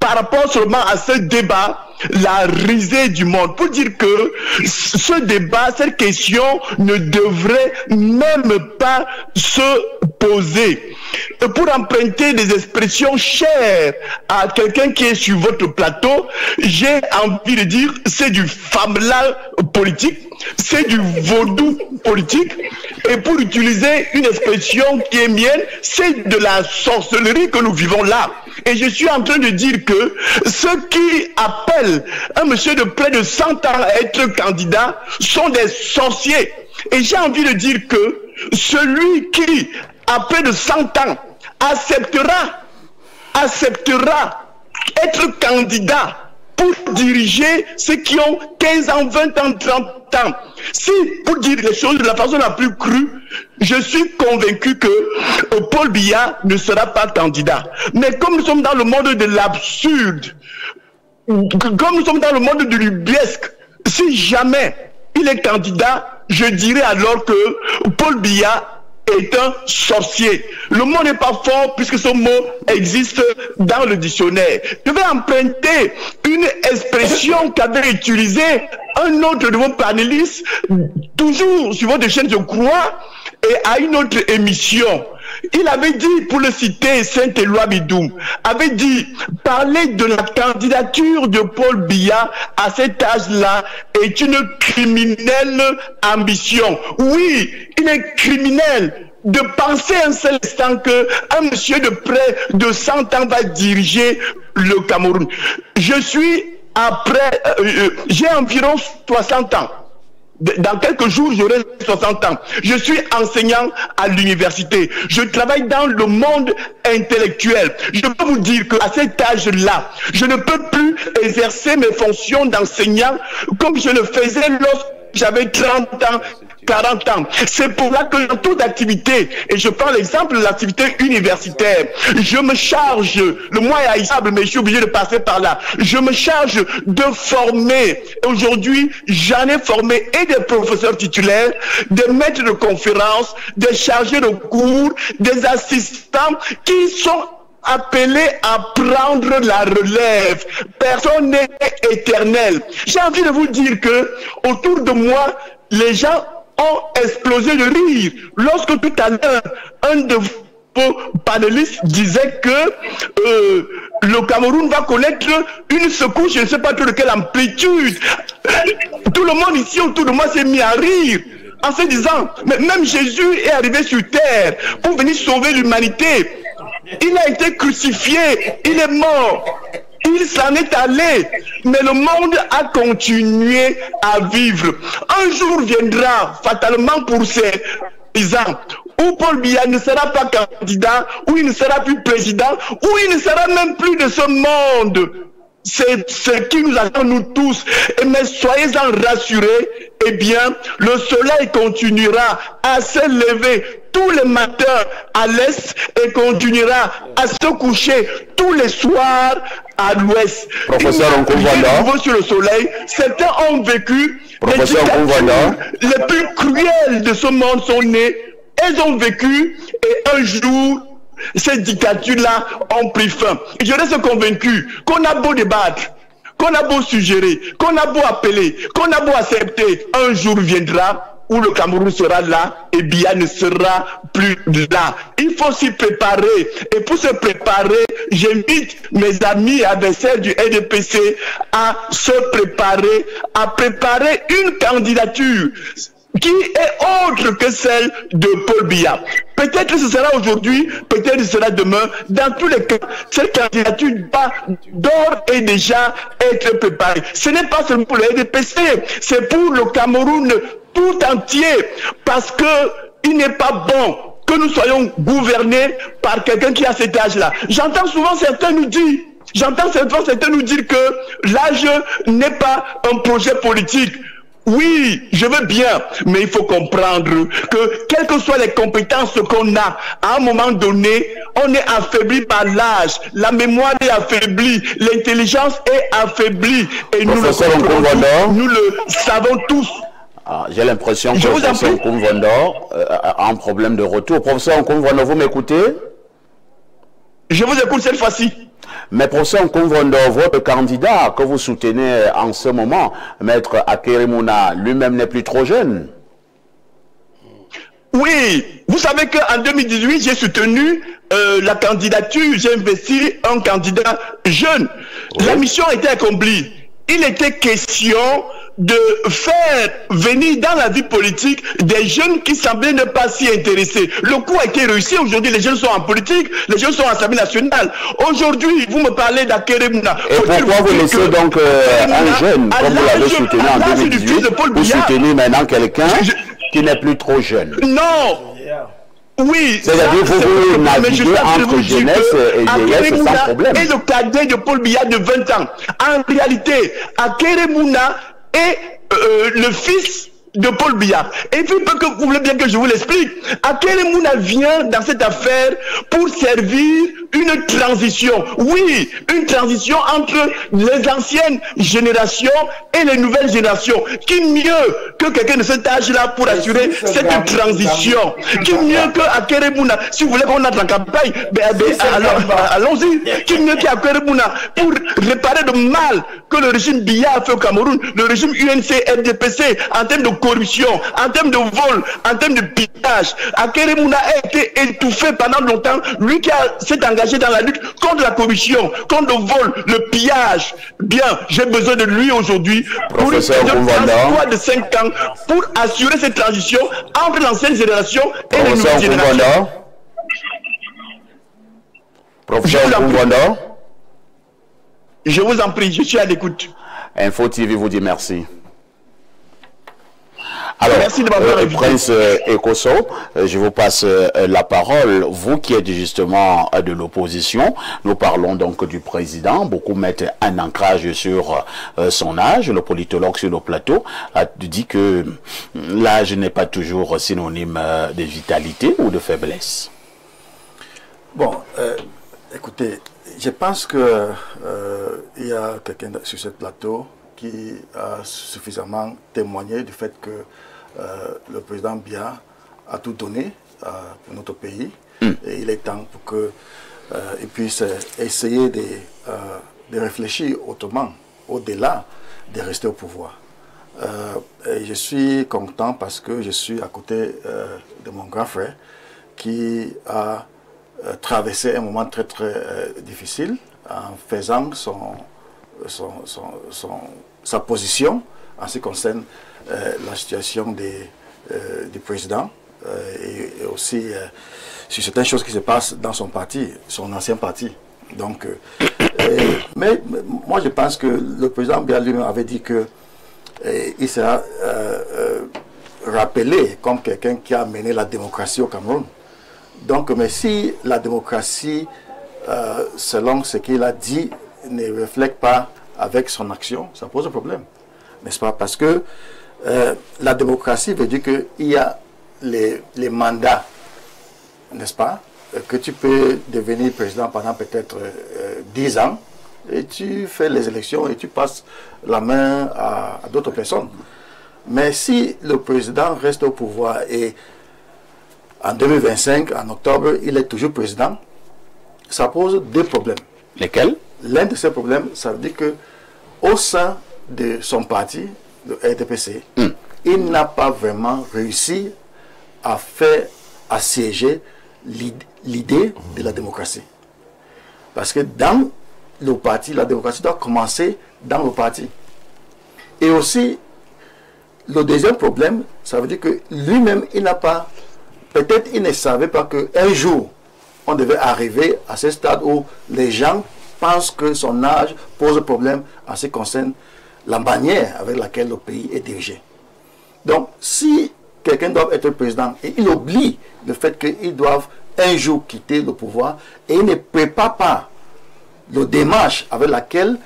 par rapport seulement à ce débat, la risée du monde, pour dire que ce débat, cette question ne devrait même pas se poser. Et pour emprunter des expressions chères à quelqu'un qui est sur votre plateau, j'ai envie de dire c'est du fabla politique, c'est du vaudou politique, et pour utiliser une expression qui est mienne, c'est de la sorcellerie que nous vivons là. Et je suis en train de dire que ceux qui appellent un monsieur de près de 100 ans à être candidat sont des sorciers. Et j'ai envie de dire que celui qui, à près de 100 ans, acceptera être candidat pour diriger ceux qui ont 15 ans, 20 ans, 30 ans. Si, pour dire les choses de la façon la plus crue, je suis convaincu que Paul Biya ne sera pas candidat. Mais comme nous sommes dans le monde de l'absurde, comme nous sommes dans le monde de l'ubuesque, si jamais il est candidat, je dirais alors que Paul Biya est un sorcier. Le mot n'est pas fort puisque ce mot existe dans le dictionnaire. Je vais emprunter une expression qu'avait utilisée un autre de vos panélistes, toujours sur votre chaîne, je crois, et à une autre émission. Il avait dit, pour le citer, Saint-Éloi Bidoum, avait dit, parler de la candidature de Paul Biya à cet âge-là est une criminelle ambition. Oui, il est criminel, de penser un seul instant qu'un monsieur de près de 100 ans va diriger le Cameroun. J'ai environ 60 ans. Dans quelques jours, j'aurai 60 ans. Je suis enseignant à l'université. Je travaille dans le monde intellectuel. Je peux vous dire qu'à cet âge-là, je ne peux plus exercer mes fonctions d'enseignant comme je le faisais lorsque j'avais 30 ans, 40 ans. C'est pour là que dans toute activité, et je prends l'exemple de l'activité universitaire, je me charge, le mois est haïssable, mais je suis obligé de passer par là, je me charge de former. Aujourd'hui, j'en ai formé et des professeurs titulaires, des maîtres de conférences, des chargés de cours, des assistants qui sont appelés à prendre la relève. Personne n'est éternel. J'ai envie de vous dire que autour de moi, les gens ont explosé de rire lorsque tout à l'heure, un de vos panélistes disait que le Cameroun va connaître une secousse, je ne sais pas de quelle amplitude. Tout le monde ici autour de moi s'est mis à rire en se disant, mais même Jésus est arrivé sur terre pour venir sauver l'humanité. Il a été crucifié, il est mort, il s'en est allé, mais le monde a continué à vivre. Un jour viendra, fatalement pour ces paysans, où Paul Biya ne sera pas candidat, où il ne sera plus président, où il ne sera même plus de ce monde. C'est ce qui nous attend nous tous. Mais soyez-en rassurés, eh bien, le soleil continuera à se lever tous les matins à l'est et continuera à se coucher tous les soirs à l'ouest. Professeur Nkoumvanda, sur le soleil, certains ont vécu Professeur Nkoumvanda, les plus cruels de ce monde sont nés, elles ont vécu et un jour ces dictatures-là ont pris fin. Je reste convaincu qu'on a beau débattre, qu'on a beau suggérer, qu'on a beau appeler, qu'on a beau accepter, un jour viendra où le Cameroun sera là et Biya ne sera plus là. Il faut s'y préparer. Et pour se préparer, j'invite mes amis et adversaires du RDPC à se préparer, à préparer une candidature qui est autre que celle de Paul Biya. Peut-être que ce sera aujourd'hui, peut-être que ce sera demain. Dans tous les cas, cette candidature va d'ores et déjà être préparée. Ce n'est pas seulement pour le RDPC, c'est pour le Cameroun tout entier. Parce que il n'est pas bon que nous soyons gouvernés par quelqu'un qui a cet âge-là. J'entends souvent certains nous dire, que l'âge n'est pas un projet politique. Oui, je veux bien, mais il faut comprendre que quelles que soient les compétences qu'on a, à un moment donné, on est affaibli par l'âge, la mémoire est affaiblie, l'intelligence est affaiblie, et nous le savons tous. J'ai l'impression que le professeur Nkoumvanda a un problème de retour. Professeur Nkoumvanda, vous m'écoutez? Je vous écoute cette fois-ci. Mais professeur Nkoumvanda, votre candidat que vous soutenez en ce moment, Maître Akeremouna, lui-même n'est plus trop jeune. Oui, vous savez qu'en 2018, j'ai soutenu la candidature, j'ai investi un candidat jeune. Oui. La mission a été accomplie. Il était question de faire venir dans la vie politique des jeunes qui semblaient ne pas s'y intéresser. Le coup a été réussi. Aujourd'hui, les jeunes sont en politique, les jeunes sont en Assemblée nationale. Aujourd'hui, vous me parlez d'Akeremouna. Et pourquoi vous laissez donc un jeune, comme vous l'avez soutenu en 2018, vous soutenez maintenant quelqu'un qui n'est plus trop jeune? Non. Oui, c'est-à-dire vous naviguez entre jeunesse et vieillesse sans problème. Et le cadet de Paul Biya de 20 ans. En réalité, Akeremouna est le fils de Paul Biya. Et puis, vous voulez bien que je vous l'explique. Akeremouna vient dans cette affaire pour servir une transition. Oui, une transition entre les anciennes générations et les nouvelles générations. Qui mieux que quelqu'un de cet âge-là pour assurer cette transition? Qui mieux que Akeremouna? Si vous voulez qu'on entre en campagne, allons-y. Qui mieux qu'Akeremouna pour réparer le mal que le régime Biya a fait au Cameroun, le régime UNC, RDPC, en termes de corruption, en termes de vol, en termes de pillage. Akeremouna a été étouffé pendant longtemps. Lui qui s'est engagé engagé dans la lutte contre la corruption, contre le vol, le pillage. Bien, j'ai besoin de lui aujourd'hui pour une période de 5 ans pour assurer cette transition entre l'ancienne génération et les nouvelles générations. Professeur Koumwanda, je vous en prie, je suis à l'écoute. Info TV vous dit merci. Alors, merci de m'avoir invité. Prince Ekosso, je vous passe la parole. Vous qui êtes justement de l'opposition, nous parlons donc du président. Beaucoup mettent un ancrage sur son âge. Le politologue sur le plateau a dit que l'âge n'est pas toujours synonyme de vitalité ou de faiblesse. Bon, écoutez, je pense que il y a quelqu'un sur ce plateau qui a suffisamment témoigné du fait que le président Biya a tout donné pour notre pays. Et il est temps pour qu'il puisse essayer de réfléchir autrement, au-delà de rester au pouvoir. Et je suis content parce que je suis à côté de mon grand frère qui a traversé un moment très difficile en faisant sa position en ce qui concerne la situation du président et aussi sur certaines choses qui se passent dans son parti, son ancien parti. Donc, mais moi je pense que le président Biya lui-même avait dit que il sera rappelé comme quelqu'un qui a mené la démocratie au Cameroun. Donc, mais si la démocratie, selon ce qu'il a dit, ne reflète pas avec son action, ça pose un problème. N'est-ce pas? Parce que la démocratie veut dire qu'il y a les mandats, n'est-ce pas? Que tu peux devenir président pendant peut-être 10 ans, et tu fais les élections et tu passes la main à d'autres personnes. Mais si le président reste au pouvoir et en 2025, en octobre, il est toujours président, ça pose deux problèmes. Lesquels? L'un de ces problèmes, ça veut dire que au sein de son parti, le RDPC, il n'a pas vraiment réussi à faire assiéger l'idée de la démocratie. Parce que dans le parti, la démocratie doit commencer dans le parti. Et aussi, le deuxième problème, ça veut dire que lui-même, il n'a pas, peut-être il ne savait pas qu'un jour, on devait arriver à ce stade où les gens pensent que son âge pose problème en ce qui concerne la manière avec laquelle le pays est dirigé. Donc, si quelqu'un doit être président et il oublie le fait qu'ils doivent un jour quitter le pouvoir et il ne prépare pas le démarche avec laquelle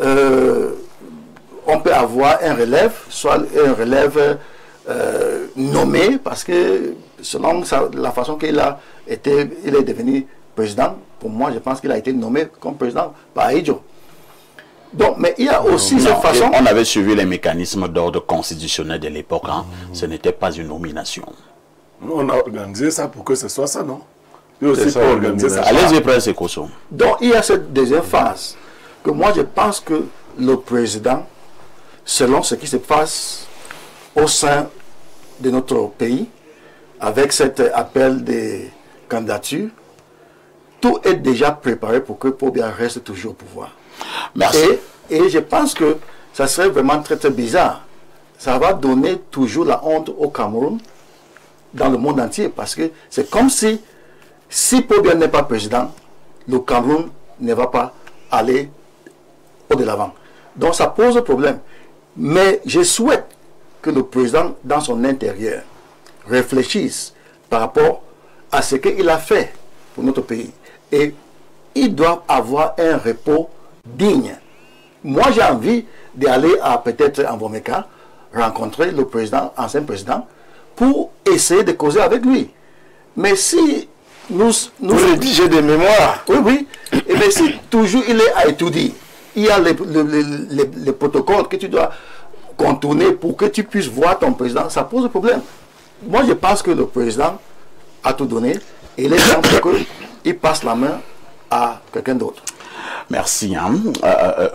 on peut avoir un relève, soit un relève nommé, parce que selon la façon qu'il a été, il est devenu président, pour moi je pense qu'il a été nommé comme président par Idjo. Donc, mais il y a aussi cette façon... On avait suivi les mécanismes d'ordre constitutionnel de l'époque, hein. Ce n'était pas une nomination. On a organisé ça pour que ce soit ça, non? Aussi pour organiser ça. Allez-y, Prince Ekosso. Donc, il y a cette deuxième phase, que moi je pense que le président, selon ce qui se passe au sein de notre pays, avec cet appel des candidatures, tout est déjà préparé pour que Biya reste toujours au pouvoir. Merci. Et je pense que ça serait vraiment très bizarre. Ça va donner toujours la honte au Cameroun, dans le monde entier, parce que c'est comme si Biya n'est pas président, le Cameroun ne va pas aller de l'avant. Donc ça pose problème. Mais je souhaite que le président, dans son intérieur, réfléchisse par rapport à ce qu'il a fait pour notre pays. Et il doit avoir un repos digne. Moi, j'ai envie d'aller peut-être en Vomeka, rencontrer le président, ancien président, pour essayer de causer avec lui. Mais si nous rédiger des mémoires, oui, et mais si toujours il est à étudier, il y a les protocoles que tu dois contourner pour que tu puisses voir ton président, ça pose problème. Moi, je pense que le président a tout donné et il est temps qu'il passe la main à quelqu'un d'autre. Merci.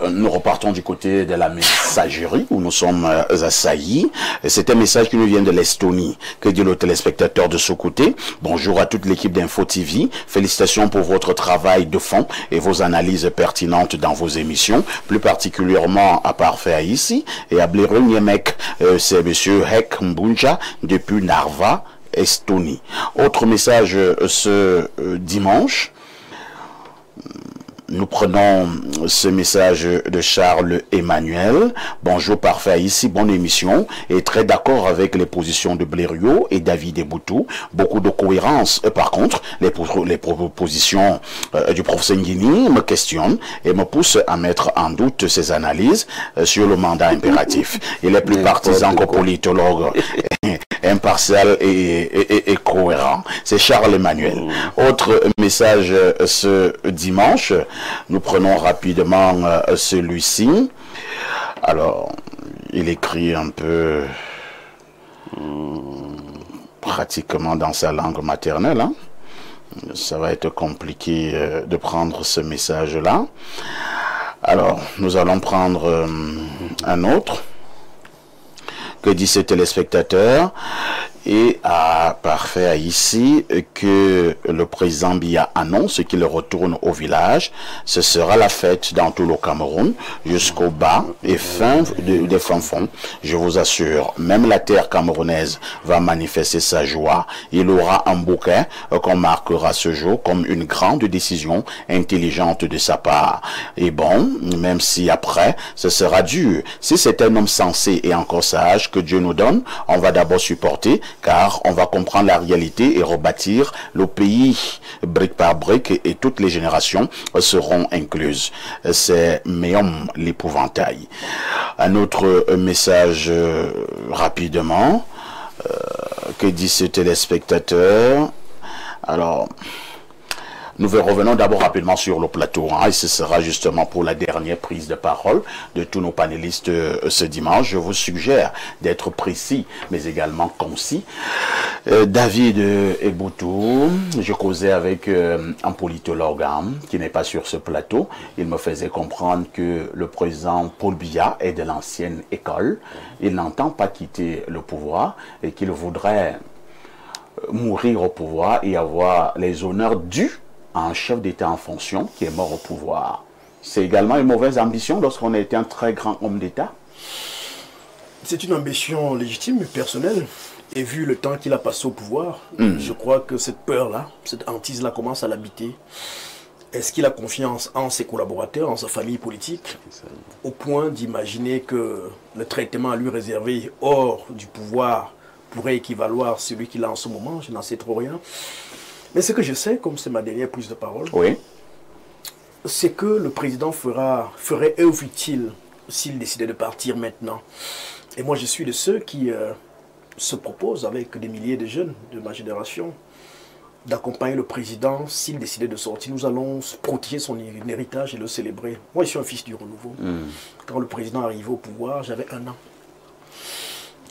Nous repartons du côté de la messagerie où nous sommes assaillis. C'est un message qui nous vient de l'Estonie. Que dit le téléspectateur de ce côté? Bonjour à toute l'équipe d'Info TV. Félicitations pour votre travail de fond et vos analyses pertinentes dans vos émissions, plus particulièrement à Parfait ici et à Blaireau Niemek. C'est monsieur Hek Mbunja depuis Narva, Estonie. Autre message ce dimanche. Nous prenons ce message de Charles Emmanuel. Bonjour Parfait ici, bonne émission. Et très d'accord avec les positions de Blériot et David Eboutou. Beaucoup de cohérence. Par contre, les propositions du professeur Nguini me questionnent et me poussent à mettre en doute ses analyses sur le mandat impératif. Il est plus partisan que politologue. Impartial et cohérent. C'est Charles Emmanuel. Autre message ce dimanche. Nous prenons rapidement celui-ci. Alors, il écrit un peu pratiquement dans sa langue maternelle. Hein. Ça va être compliqué de prendre ce message-là. Alors, nous allons prendre un autre. Que dit ce téléspectateur? Et à Parfait ici que le président Biya annonce qu'il retourne au village. Ce sera la fête dans tout le Cameroun jusqu'au bas et fin des fins fonds. Je vous assure, même la terre camerounaise va manifester sa joie. Il aura un bouquet qu'on marquera ce jour comme une grande décision intelligente de sa part. Et bon, même si après, ce sera dur. Si c'est un homme sensé et encore sage que Dieu nous donne, on va d'abord supporter, car on va comprendre la réalité et rebâtir le pays brique par brique et toutes les générations seront incluses. C'est Méom l'épouvantail. Un autre message rapidement. Que dit ce téléspectateur? Alors, nous revenons d'abord rapidement sur le plateau, hein, et ce sera justement pour la dernière prise de parole de tous nos panélistes ce dimanche. Je vous suggère d'être précis, mais également concis. David Eboutou, je causais avec un politologue qui n'est pas sur ce plateau. Il me faisait comprendre que le président Paul Biya est de l'ancienne école. Il n'entend pas quitter le pouvoir et qu'il voudrait mourir au pouvoir et avoir les honneurs dus à un chef d'État en fonction qui est mort au pouvoir. C'est également une mauvaise ambition lorsqu'on a été un très grand homme d'État? C'est une ambition légitime, personnelle. Et vu le temps qu'il a passé au pouvoir, je crois que cette peur-là, cette hantise-là commence à l'habiter. Est-ce qu'il a confiance en ses collaborateurs, en sa famille politique, au point d'imaginer que le traitement à lui réservé hors du pouvoir pourrait équivaloir celui qu'il a en ce moment? Je n'en sais trop rien. Mais ce que je sais, comme c'est ma dernière prise de parole, oui, c'est que le président ferait œuvre utile s'il décidait de partir maintenant. Et moi, je suis de ceux qui se proposent, avec des milliers de jeunes de ma génération, d'accompagner le président s'il décidait de sortir. Nous allons protéger son héritage et le célébrer. Moi, je suis un fils du renouveau. Quand le président arrivait au pouvoir, j'avais 1 an.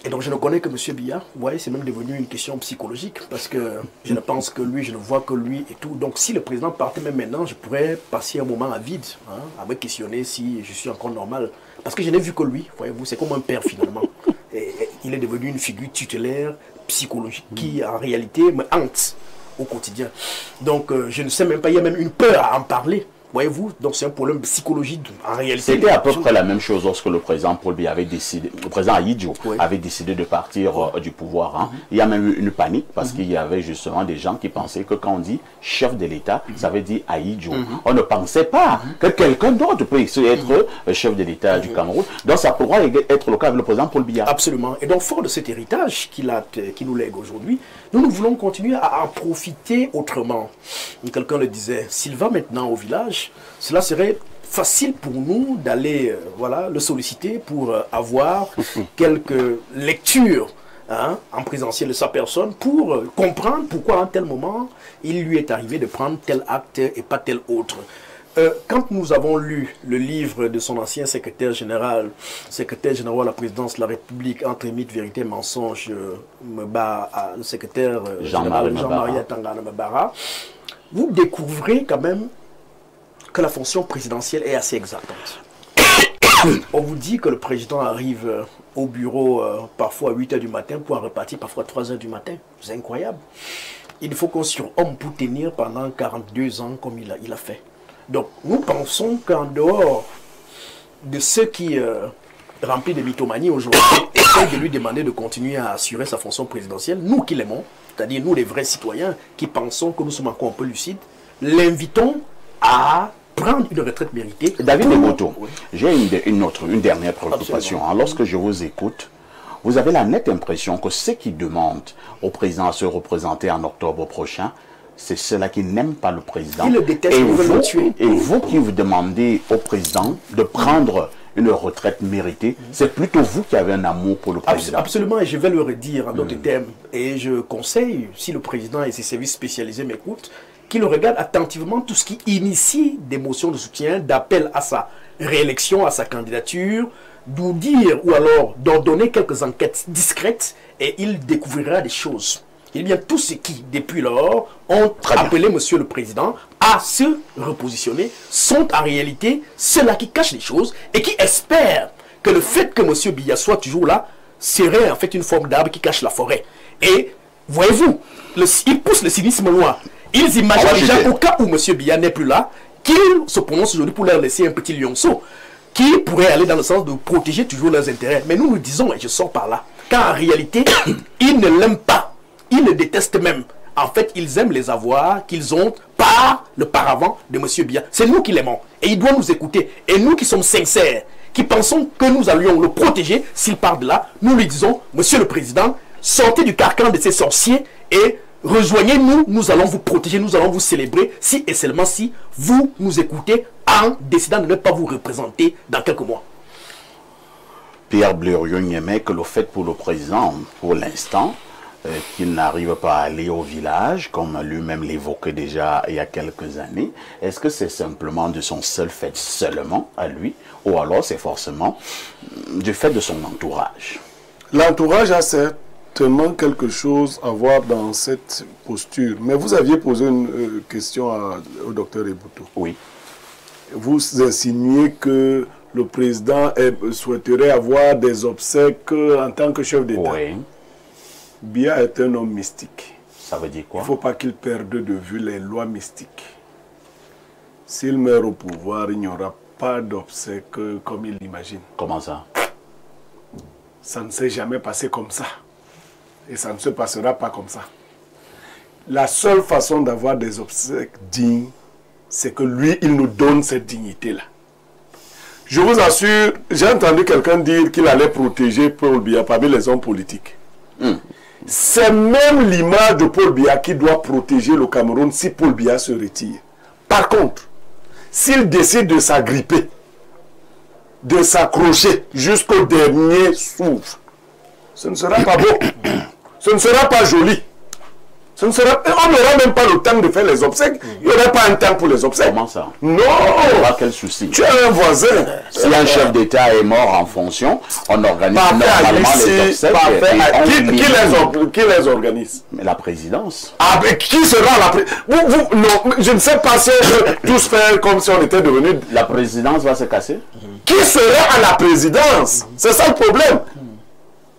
Et donc je ne connais que M. Biya. Vous voyez, c'est même devenu une question psychologique parce que je ne pense que lui, je ne vois que lui et tout. Donc si le président partait même maintenant, je pourrais passer un moment à vide, hein, à me questionner si je suis encore normal. Parce que je n'ai vu que lui, voyez-vous, c'est comme un père finalement. Et il est devenu une figure tutélaire, psychologique, qui en réalité me hante au quotidien. Donc je ne sais même pas, il y a même une peur à en parler. Voyez-vous, donc c'est un problème psychologique en réalité. C'était à peu près la même chose lorsque le président Paul Biya avait décidé, le président Ahidjo avait décidé de partir du pouvoir. Hein. Il y a même eu une panique parce qu'il y avait justement des gens qui pensaient que quand on dit chef de l'État, ça veut dire Ahidjo. On ne pensait pas que quelqu'un d'autre peut être chef de l'État du Cameroun. Donc ça pourrait être le cas avec le président Paul Biya. Absolument. Et donc fort de cet héritage qu'il nous lègue aujourd'hui, nous voulons continuer à en profiter autrement. Quelqu'un le disait, s'il va maintenant au village, cela serait facile pour nous d'aller voilà, le solliciter pour avoir quelques lectures en présentiel de sa personne pour comprendre pourquoi à un tel moment il lui est arrivé de prendre tel acte et pas tel autre. Quand nous avons lu le livre de son ancien secrétaire général à la présidence de la République, Entre mythe, vérité, mensonge, le secrétaire Jean-Marie Atangana Mbara, vous découvrez quand même que la fonction présidentielle est assez exaltante. On vous dit que le président arrive au bureau parfois à 8 h du matin pour en repartir parfois à 3 h du matin. C'est incroyable. Il faut qu'on surhomme pour tenir pendant 42 ans comme il a fait. Donc nous pensons qu'en dehors de ceux qui remplis de mythomanie aujourd'hui essayent de lui demander de continuer à assurer sa fonction présidentielle, nous qui l'aimons, c'est-à-dire nous les vrais citoyens qui pensons que nous sommes encore un peu lucides, l'invitons à prendre une retraite méritée. David Demoto, oui. J'ai une dernière préoccupation. Lorsque je vous écoute, vous avez la nette impression que ceux qui demandent au président à se représenter en octobre prochain, c'est ceux-là qui n'aiment pas le président. Ils le détestent, ils veulent le tuer. Et vous qui vous demandez au président de prendre une retraite méritée, c'est plutôt vous qui avez un amour pour le président. Absolument, et je vais le redire en d'autres termes. Et je conseille, si le président et ses services spécialisés m'écoutent, qu'il regarde attentivement tout ce qui initie des motions de soutien, d'appel à sa réélection, à sa candidature, d'où dire ou alors d'ordonner quelques enquêtes discrètes et il découvrira des choses. Eh bien, tous ceux qui, depuis lors, ont appelé Monsieur le Président à se repositionner sont en réalité ceux-là qui cachent les choses et qui espèrent que le fait que Monsieur Biya soit toujours là serait en fait une forme d'arbre qui cache la forêt. Et voyez-vous, ils poussent le cynisme loin. Ils imaginent déjà au cas où M. Biya n'est plus là, qu'il se prononce aujourd'hui pour leur laisser un petit lionceau qui pourrait aller dans le sens de protéger toujours leurs intérêts. Mais nous nous disons, et je sors par là, qu'en réalité, ils ne l'aiment pas. Ils le détestent même. En fait, ils aiment les avoirs qu'ils ont par le paravent de M. Biya. C'est nous qui l'aimons. Et il doit nous écouter. Et nous qui sommes sincères, qui pensons que nous allions le protéger s'il part de là, nous lui disons, Monsieur le Président, sortez du carcan de ces sorciers et rejoignez-nous, nous allons vous protéger, nous allons vous célébrer, si et seulement si vous nous écoutez en décidant de ne pas vous représenter dans quelques mois. Pierre Blériot-Niémé, que le fait pour le président, pour l'instant, qu'il n'arrive pas à aller au village, comme lui-même l'évoquait déjà il y a quelques années, est-ce que c'est simplement de son seul fait, seulement à lui, ou alors c'est forcément du fait de son entourage? L'entourage a certainement quelque chose à voir dans cette posture. Mais vous aviez posé une question au docteur Ebouto. Oui. Vous insinuez que le président souhaiterait avoir des obsèques en tant que chef d'État. Oui. Biya est un homme mystique. Ça veut dire quoi? Il ne faut pas qu'il perde de vue les lois mystiques. S'il meurt au pouvoir, il n'y aura pas d'obsèques comme il l'imagine. Comment ça? Ça ne s'est jamais passé comme ça. Et ça ne se passera pas comme ça. La seule façon d'avoir des obsèques dignes, c'est que lui, il nous donne cette dignité-là. Je vous assure, j'ai entendu quelqu'un dire qu'il allait protéger Paul Biya parmi les hommes politiques. C'est même l'image de Paul Biya qui doit protéger le Cameroun si Paul Biya se retire. Par contre, s'il décide de s'agripper, de s'accrocher jusqu'au dernier souffle, ce ne sera pas beau, ce ne sera pas joli. On n'aura même pas le temps de faire les obsèques. Il n'y aura pas un temps pour les obsèques. Comment ça? Non. Il y aura quel souci? Tu as un voisin. Si un chef d'État est mort en fonction, on organise normalement les obsèques. Qui les organise? Mais la présidence. Ah, mais qui sera la présidence? Non, je ne sais pas si on veut tous faire comme si on était devenu... La présidence va se casser? Qui sera à la présidence? C'est ça le problème.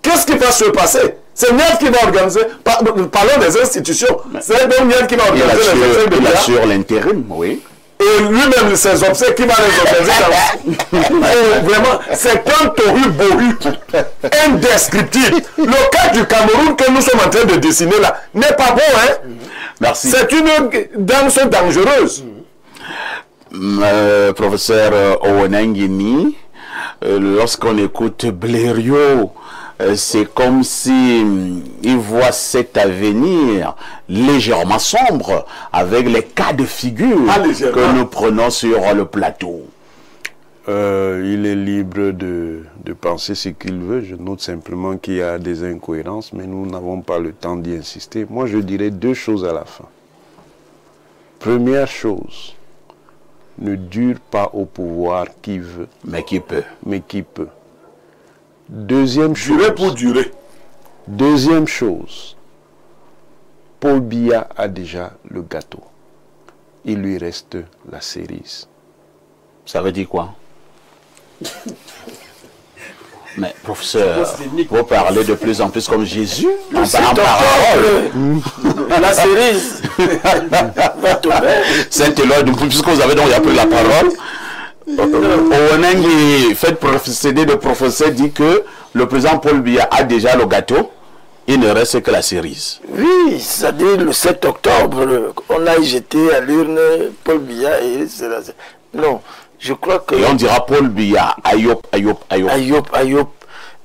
Qu'est-ce qui va se passer? C'est Niel qui va organiser, parlons des institutions, c'est donc Niel qui va organiser les obsèques de Biya. Il assure l'intérim, oui. Et lui-même, ses obsèques, qui va les organiser. Vraiment, c'est un tohu-bohu indescriptible. Le cas du Cameroun que nous sommes en train de dessiner là n'est pas bon, hein? Merci. C'est une danse dangereuse. Professeur Owenengini, lorsqu'on écoute Blériot, c'est comme si il voit cet avenir légèrement sombre avec les cas de figure que nous prenons sur le plateau. Il est libre de penser ce qu'il veut. Je note simplement qu'il y a des incohérences, mais nous n'avons pas le temps d'y insister. Moi, je dirais deux choses à la fin. Première chose, ne dure pas au pouvoir qui veut. Mais qui peut. Mais qui peut. Deuxième chose. Durer pour durer. Deuxième chose. Paul Biya a déjà le gâteau. Il lui reste la cerise. Ça veut dire quoi? Mais professeur, vous parlez de plus en plus comme Jésus. Le 7 octobre, la cerise va tomber. Saint-Éloi, puisque vous avez donc appelé la parole, Owenengi, fait précéder de professeur, dit que le président Paul Biya a déjà le gâteau, il ne reste que la cerise. Oui, c'est-à-dire le 7 octobre, on a jeté à l'urne Paul Biya et c'est la... Non, je crois que... Et on dira Paul Biya, Ayop, Ayop, Ayop. Ayop, Ayop.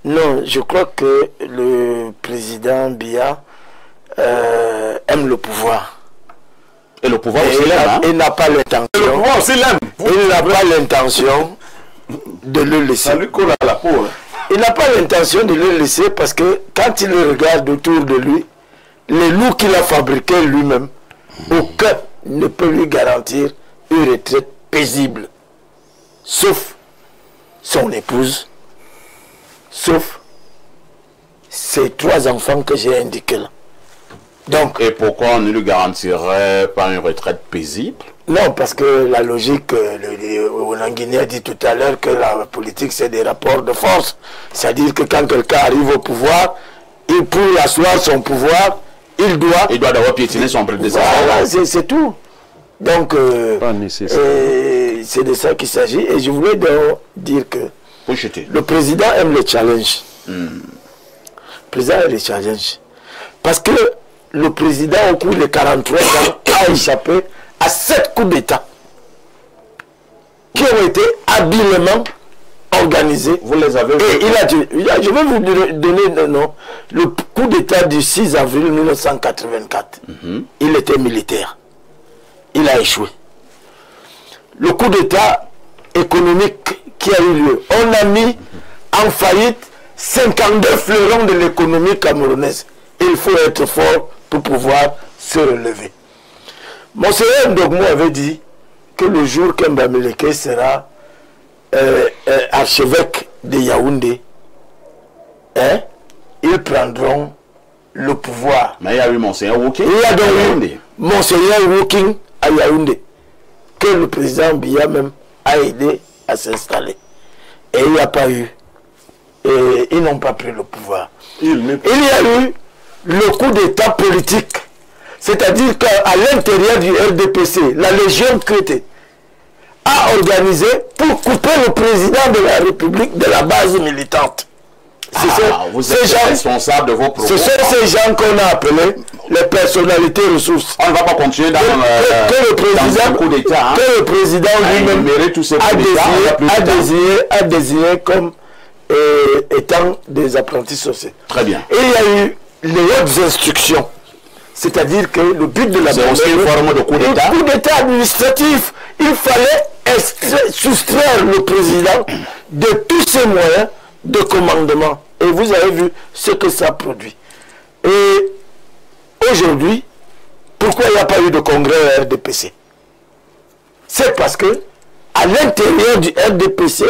Non, je crois que le président Biya aime le pouvoir. Et le pouvoir aussi l'aime, hein? Il n'a pas l'intention. Le pouvoir aussi l'aime. Il n'a pas l'intention de le laisser. Ça lui colle à la peau. Hein. Il n'a pas l'intention de le laisser parce que quand il regarde autour de lui, les loups qu'il a fabriqués lui-même, aucun ne peut lui garantir une retraite paisible. Sauf son épouse, sauf ces 3 enfants que j'ai indiqués là. Donc, et pourquoi on ne lui garantirait pas une retraite paisible? Non, parce que la logique, Onanguini a dit tout à l'heure que la politique c'est des rapports de force. C'est-à-dire que quand quelqu'un arrive au pouvoir, il pour asseoir son pouvoir, il doit d'abord piétiner son prédécesseur. Voilà, c'est tout. Donc, c'est de ça qu'il s'agit. Et je voulais donc dire que le président aime les challenges. Le président aime les challenges. Parce que le président, au cours des 43 ans, a échappé à 7 coups d'État qui ont été habilement organisés. Vous les avez vus? Et il a dit, je vais vous donner le nom. Le coup d'État du 6 avril 1984, il était militaire. Il a échoué. Le coup d'État économique qui a eu lieu, on a mis en faillite 52 fleurons de l'économie camerounaise. Il faut être fort pour pouvoir se relever. Monseigneur Ndogmo avait dit que le jour qu'Mbamileke sera archevêque de Yaoundé, ils prendront le pouvoir. Mais il y a eu Monseigneur Woking. Il y a donc eu Monseigneur Woking à Yaoundé, que le président Biya même a aidé à s'installer. Et il n'y a pas eu. Et ils n'ont pas pris le pouvoir. Il y a eu le coup d'État politique. C'est-à-dire qu'à l'intérieur du RDPC, la Légion Crété a organisé pour couper le président de la République de la base militante. Vous êtes responsable de vos propos. Ce sont ces gens qu'on a appelés les personnalités ressources. On ne va pas continuer dans le coup d'État. Que le président lui-même a désigné comme étant des apprentis sorciers. Très bien. Et il y a eu les hautes instructions. C'est-à-dire que le but de la c'est aussi une forme de coup d'État. Un coup d'État administratif. Il fallait soustraire le président de tous ses moyens de commandement. Et vous avez vu ce que ça produit. Et aujourd'hui, pourquoi il n'y a pas eu de congrès RDPC? C'est parce que à l'intérieur du RDPC,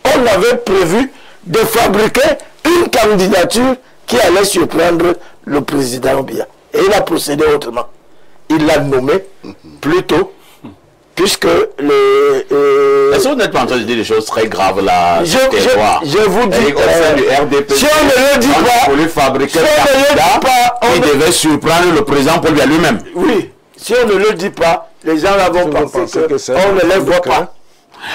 on avait prévu de fabriquer une candidature qui allait surprendre le président Biya. Et il a procédé autrement. Il l'a nommé plus tôt, puisque le... Est-ce que vous n'êtes pas en train de dire des choses très graves là? Je vous dis, au sein du RDPC, si on ne le dit pas, il fabriquer il devait surprendre le président Paul Biya lui-même. Oui, si on ne le dit pas, les gens là vont penser qu'on ne les voit pas.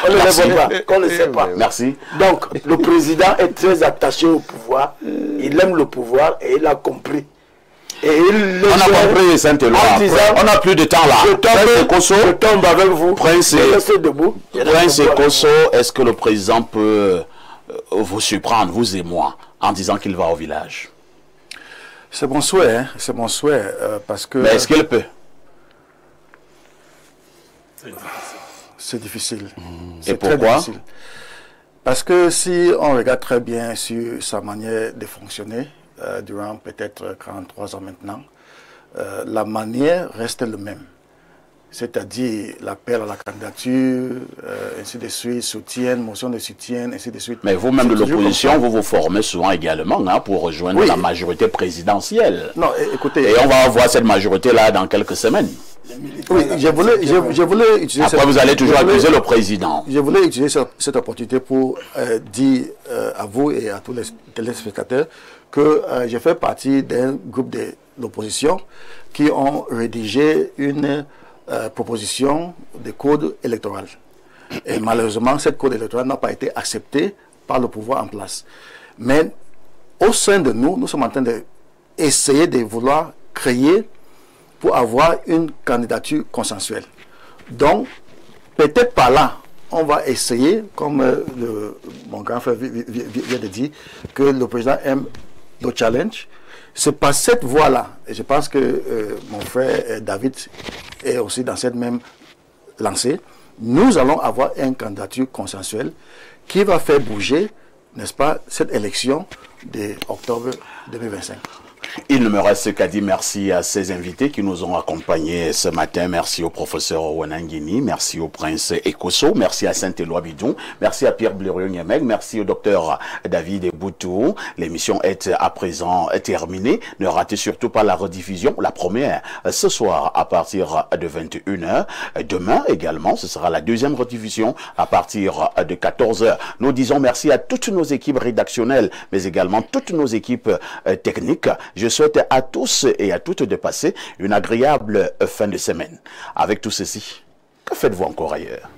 On ne les voit pas, qu'on ne sait pas. Merci. Donc, le président est très attaché au pouvoir. Il aime le pouvoir et il a compris. Et on a compris, Saint-Éloi. On n'a plus de temps là. Je tombe avec vous. Prince debout. Kosso, est-ce que le président peut vous surprendre, vous et moi, en disant qu'il va au village? C'est mon souhait, hein? C'est mon souhait. Parce que... Mais est-ce qu'il peut? C'est difficile. Et pourquoi? Difficile. Parce que si on regarde très bien sur sa manière de fonctionner, durant peut-être 43 ans maintenant, la manière reste le même. C'est-à-dire l'appel à la candidature, ainsi de suite, soutien, motion de soutien, ainsi de suite. Mais vous-même de l'opposition, vous vous formez souvent également hein, pour rejoindre la majorité présidentielle. Non, écoutez... Et on va avoir cette majorité-là dans quelques semaines. Oui, Oui, je voulais utiliser... Après, vous allez toujours accuser le président. Je voulais utiliser cette opportunité pour dire à vous et à tous les téléspectateurs que j'ai fait partie d'un groupe de l'opposition qui ont rédigé une proposition de code électoral. Et malheureusement, cette code électoral n'a pas été acceptée par le pouvoir en place. Mais au sein de nous, nous sommes en train d'essayer de vouloir créer pour avoir une candidature consensuelle. Donc, peut-être par là, on va essayer, comme mon grand frère vient de dire, que le président aime le challenge. C'est par cette voie-là, et je pense que mon frère David est aussi dans cette même lancée, nous allons avoir une candidature consensuelle qui va faire bouger, n'est-ce pas, cette élection d'octobre 2025. Il ne me reste qu'à dire merci à ces invités qui nous ont accompagnés ce matin. Merci au professeur Wanangini, merci au prince Ekoso, merci à Saint-Éloi Bidon, merci à Pierre Blériot-Niameg, merci au docteur David Boutou. L'émission est à présent terminée. Ne ratez surtout pas la rediffusion, la première ce soir à partir de 21h. Demain également, ce sera la deuxième rediffusion à partir de 14h. Nous disons merci à toutes nos équipes rédactionnelles, mais également toutes nos équipes techniques. Je souhaite à tous et à toutes de passer une agréable fin de semaine. Avec tout ceci, que faites-vous encore ailleurs?